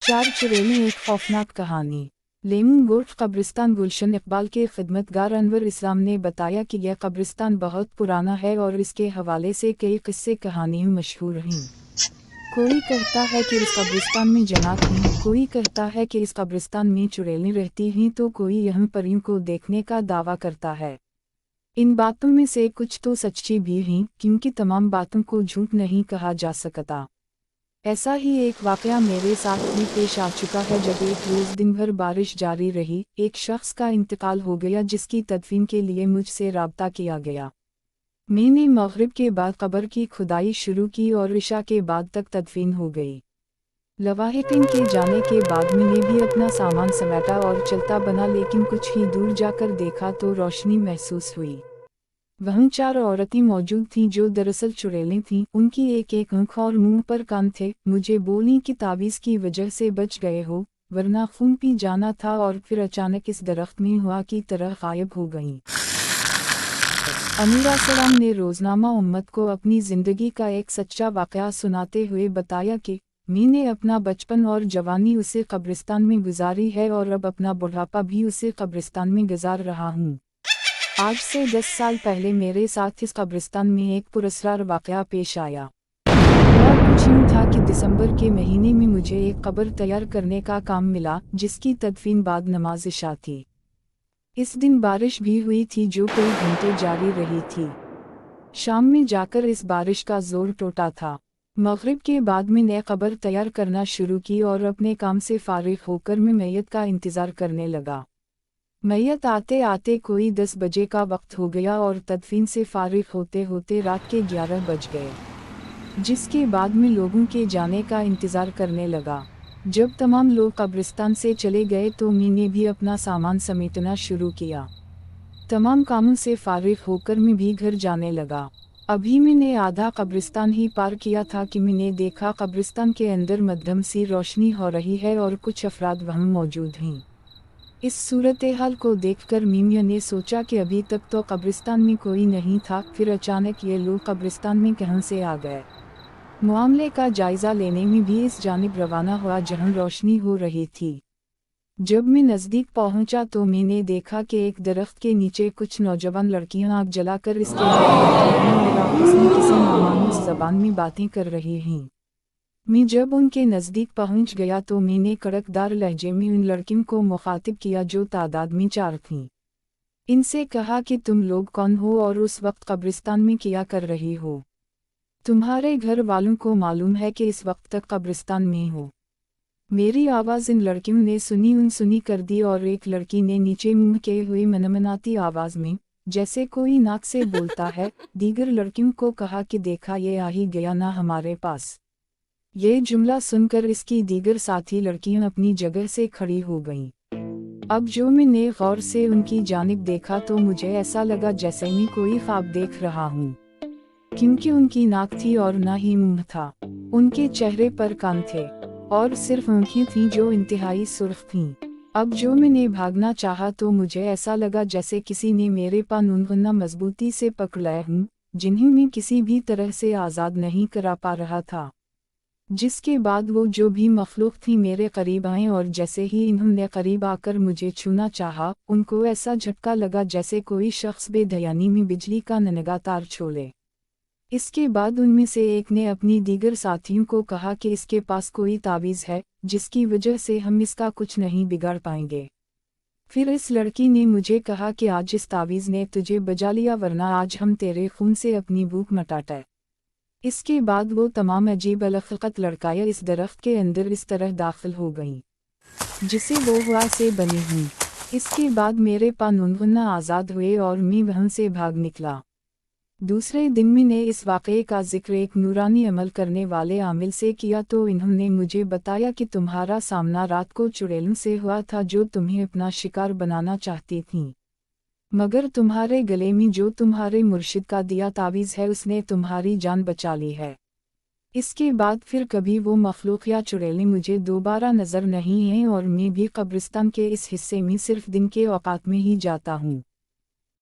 चार चुड़ैलें एक खौफनाक कहानी। लेमन गोट कब्रिस्तान। गुलशन इकबाल के खिदमतगार अनवर इस्लाम ने बताया कि यह कब्रिस्तान बहुत पुराना है और इसके हवाले से कई किस्से कहानियाँ मशहूर हैं। कोई कहता है कि इस कब्रिस्तान में जन्नत हैं, कोई कहता है कि इस कब्रिस्तान में चुड़ैलें रहती हैं, तो कोई यहाँ परियों को देखने का दावा करता है। इन बातों में से कुछ तो सच्ची भी हैं, क्योंकि तमाम बातों को झूठ नहीं कहा जा सकता। ऐसा ही एक वाक़या मेरे साथ भी पेश आ चुका है जब एक रोज़ दिन भर बारिश जारी रही। एक शख्स का इंतकाल हो गया जिसकी तदफीन के लिए मुझसे राब्ता किया गया। मैंने मगरिब के बाद कब्र की खुदाई शुरू की और इशा के बाद तक तदफीन हो गई। लवाहिकीन के जाने के बाद मैंने भी अपना सामान समेटा और चलता बना, लेकिन कुछ ही दूर जाकर देखा तो रोशनी महसूस हुई। वहीं चार औरतें मौजूद थीं जो दरअसल चुड़ैलें थीं। उनकी एक एक आँख और मुंह पर कान थे। मुझे बोली कि तावीज़ की वजह से बच गए हो, वरना खून पी जाना था, और फिर अचानक इस दरख्त में हुआ की तरह गायब हो गईं। अमीरा सलाम ने रोज़नामा उम्मत को अपनी ज़िंदगी का एक सच्चा वाक़या सुनाते हुए बताया कि मैंने अपना बचपन और जवानी उसे कब्रिस्तान में गुजारी है और अब अपना बुढ़ापा भी उसे कब्रिस्तान में गुजार रहा हूँ। आज से 10 साल पहले मेरे साथ इस कब्रिस्तान में एक पुरस्कार वाक़या पेश आया। और कुछ यूँ था कि दिसंबर के महीने में मुझे एक कब्र तैयार करने का काम मिला, जिसकी तदफीन बाद नमाज इशा थी। इस दिन बारिश भी हुई थी जो कई घंटे जारी रही थी। शाम में जाकर इस बारिश का जोर टूटा था। मगरिब के बाद मैंने कब्र तैयार करना शुरू की और अपने काम से फारिग होकर मैं मैयत का इंतज़ार करने लगा। मैयत आते आते कोई 10 बजे का वक्त हो गया और तदफीन से फारिग होते होते रात के 11 बज गए, जिसके बाद मैं लोगों के जाने का इंतज़ार करने लगा। जब तमाम लोग कब्रिस्तान से चले गए तो मैंने भी अपना सामान समेटना शुरू किया। तमाम कामों से फारिग होकर मैं भी घर जाने लगा। अभी मैंने आधा कब्रिस्तान ही पार किया था कि मैंने देखा कब्रिस्तान के अंदर मध्यम सी रोशनी हो रही है और कुछ अफराद वहाँ मौजूद हैं। इस सूरत हाल को देखकर मीमिया ने सोचा कि अभी तक तो कब्रिस्तान में कोई नहीं था, फिर अचानक ये लोग कब्रिस्तान में कहाँ से आ गए। मामले का जायज़ा लेने में भी इस जानिब रवाना हुआ जहाँ रोशनी हो रही थी। जब मैं नज़दीक पहुंचा तो मैंने देखा कि एक दरख्त के नीचे कुछ नौजवान लड़कियां आग जलाकर इसके आपस में किसी नामानुस ज़बान में बातें कर रही हैं। मैं जब उनके नज़दीक पहुंच गया तो मैंने कड़कदार लहजे में उन लड़कियों को मुखातिब किया जो तादाद में 4 थीं। इनसे कहा कि तुम लोग कौन हो और उस वक्त कब्रिस्तान में क्या कर रही हो। तुम्हारे घर वालों को मालूम है कि इस वक्त तक कब्रिस्तान में हो। मेरी आवाज़ इन लड़कियों ने सुनी कर दी और एक लड़की ने नीचे मुंह किए हुए मनमनाती आवाज़ में, जैसे कोई नाक से बोलता है, दीगर लड़कियों को कहा कि देखा ये आ ही गया ना हमारे पास। ये जुमला सुनकर इसकी दीगर साथी लड़कियां अपनी जगह से खड़ी हो गईं। अब जो मैंने गौर से उनकी जानिब देखा तो मुझे ऐसा लगा जैसे मैं कोई ख्वाब देख रहा हूँ, क्योंकि उनकी नाक थी और ना ही मुंह था। उनके चेहरे पर कान थे और सिर्फ आँखें थीं जो इंतहाई सुर्ख थीं। अब जो मैंने भागना चाहा तो मुझे ऐसा लगा जैसे किसी ने मेरे पानून मजबूती से पकड़ लाए हूँ, जिन्हें मैं किसी भी तरह से आज़ाद नहीं करा पा रहा था। जिसके बाद वो जो भी मखलूक थी मेरे करीब आए और जैसे ही इन्होंने करीब आकर मुझे छूना चाहा, उनको ऐसा झटका लगा जैसे कोई शख्स बेध्यानी में बिजली का ननगा तार छोड़े। इसके बाद उनमें से एक ने अपनी दीगर साथियों को कहा कि इसके पास कोई तावीज़ है जिसकी वजह से हम इसका कुछ नहीं बिगाड़ पाएंगे। फिर इस लड़की ने मुझे कहा कि आज इस तावीज़ ने तुझे बजा लिया, वरना आज हम तेरे खून से अपनी भूख मिटाते। इसके बाद वो तमाम अजीब अलखलकत लड़काया इस दरख्त के अंदर इस तरह दाखिल हो गईं, जिसे वो हवा से बनी हुई। इसके बाद मेरे पानून आज़ाद हुए और मैं वहाँ से भाग निकला। दूसरे दिन मैंने इस वाक़े का जिक्र एक नूरानी अमल करने वाले आमिल से किया तो इन्होंने मुझे बताया कि तुम्हारा सामना रात को चुड़ैलों से हुआ था जो तुम्हें अपना शिकार बनाना चाहती थीं, मगर तुम्हारे गले में जो तुम्हारे मुर्शिद का दिया तावीज़ है उसने तुम्हारी जान बचा ली है। इसके बाद फिर कभी वो मखलूक या चुड़ैलें मुझे दोबारा नज़र नहीं हैं और मैं भी कब्रिस्तान के इस हिस्से में सिर्फ दिन के औकात में ही जाता हूँ।